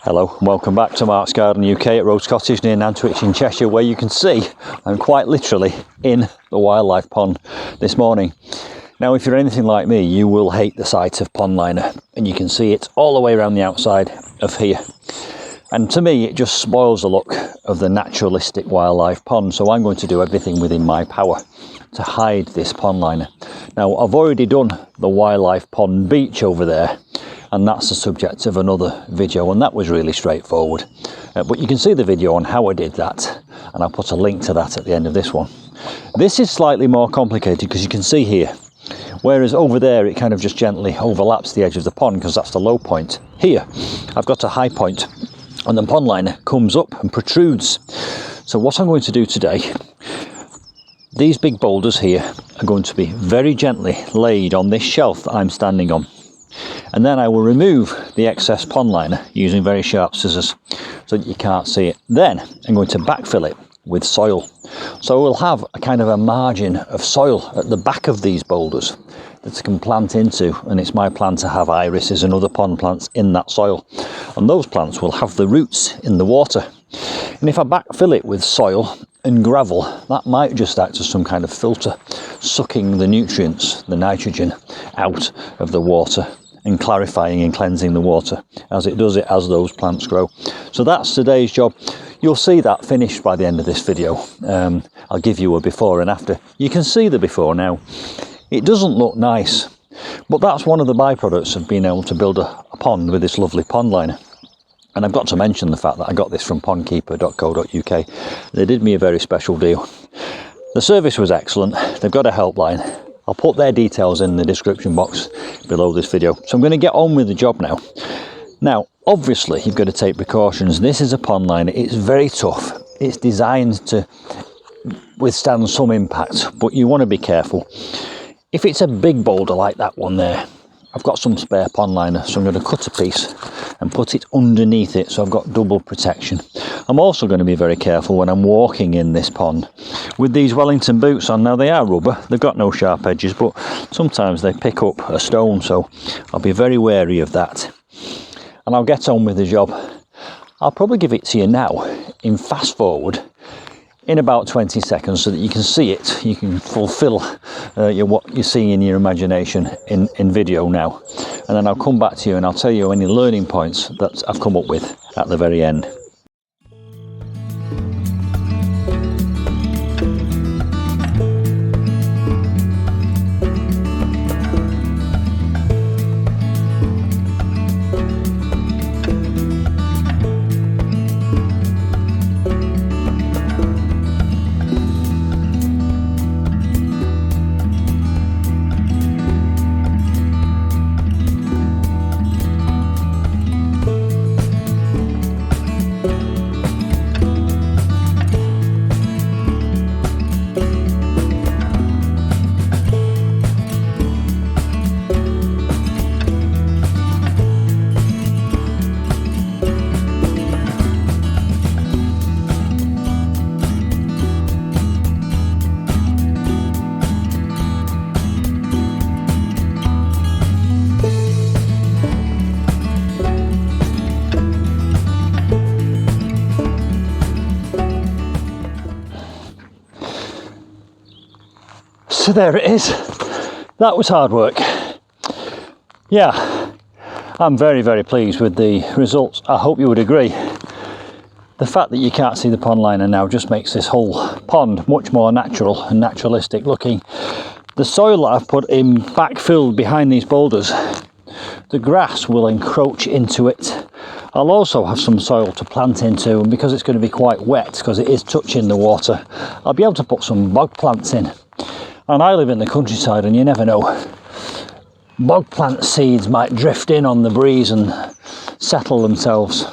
Hello and welcome back to Mark's Garden UK at Rhodes Cottage near Nantwich in Cheshire, where you can see I'm quite literally in the wildlife pond this morning. Now if you're anything like me, you will hate the sight of pond liner, and you can see it all the way around the outside of here. And to me it just spoils the look of the naturalistic wildlife pond, so I'm going to do everything within my power to hide this pond liner. Now I've already done the wildlife pond beach over there, and that's the subject of another video, and that was really straightforward. But you can see the video on how I did that, and I'll put a link to that at the end of this one. This is slightly more complicated because you can see here, whereas over there it kind of just gently overlaps the edge of the pond because that's the low point. Here I've got a high point and the pond liner comes up and protrudes. So what I'm going to do today, these big boulders here are going to be very gently laid on this shelf that I'm standing on. And then I will remove the excess pond liner using very sharp scissors so that you can't see it. Then I'm going to backfill it with soil. So we'll have a kind of a margin of soil at the back of these boulders that I can plant into, and it's my plan to have irises and other pond plants in that soil. And those plants will have the roots in the water. And if I backfill it with soil and gravel, that might just act as some kind of filter, sucking the nutrients, the nitrogen, out of the water and clarifying and cleansing the water as it does it as those plants grow. So that's today's job. You'll see that finished by the end of this video. I'll give you a before and after. You can see the before now. It doesn't look nice, but that's one of the byproducts of being able to build a pond with this lovely pond liner. And I've got to mention the fact that I got this from pondkeeper.co.uk. They did me a very special deal. The service was excellent. They've got a helpline. I'll put their details in the description box below this video. So I'm going to get on with the job now. Now, obviously, you've got to take precautions. This is a pond liner. It's very tough. It's designed to withstand some impact, but you want to be careful. If it's a big boulder like that one there, I've got some spare pond liner, so I'm going to cut a piece and put it underneath it, so I've got double protection. I'm also going to be very careful when I'm walking in this pond with these Wellington boots on. Now they are rubber, they've got no sharp edges, but sometimes they pick up a stone, so I'll be very wary of that. And I'll get on with the job. I'll probably give it to you now in fast forward in about 20 seconds so that you can see it. You can fulfill what you see in your imagination in video now. And then I'll come back to you and I'll tell you any learning points that I've come up with at the very end. So there it is. That was hard work. Yeah, I'm very, very pleased with the results. I hope you would agree. The fact that you can't see the pond liner now just makes this whole pond much more natural and naturalistic looking. The soil that I've put in backfilled behind these boulders, the grass will encroach into it. I'll also have some soil to plant into, and because it's going to be quite wet because it is touching the water, I'll be able to put some bog plants in. And I live in the countryside, and you never know, bog plant seeds might drift in on the breeze and settle themselves.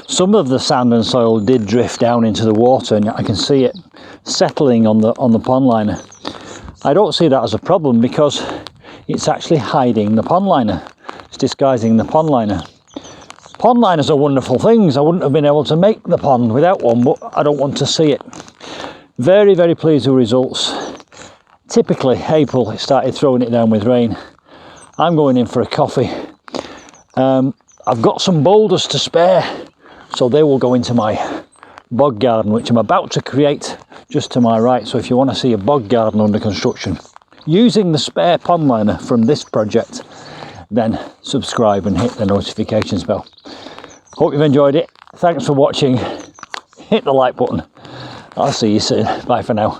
Some of the sand and soil did drift down into the water, and I can see it settling on the pond liner. I don't see that as a problem because it's actually hiding the pond liner. It's disguising the pond liner. Pond liners are wonderful things. I wouldn't have been able to make the pond without one, but I don't want to see it. Very, very pleased with the results. Typically April it started throwing it down with rain. I'm going in for a coffee. I've got some boulders to spare, so they will go into my bog garden, which I'm about to create just to my right. So if you want to see a bog garden under construction using the spare pond liner from this project, then subscribe and hit the notifications bell. Hope you've enjoyed it. Thanks for watching. Hit the like button. I'll see you soon. Bye for now.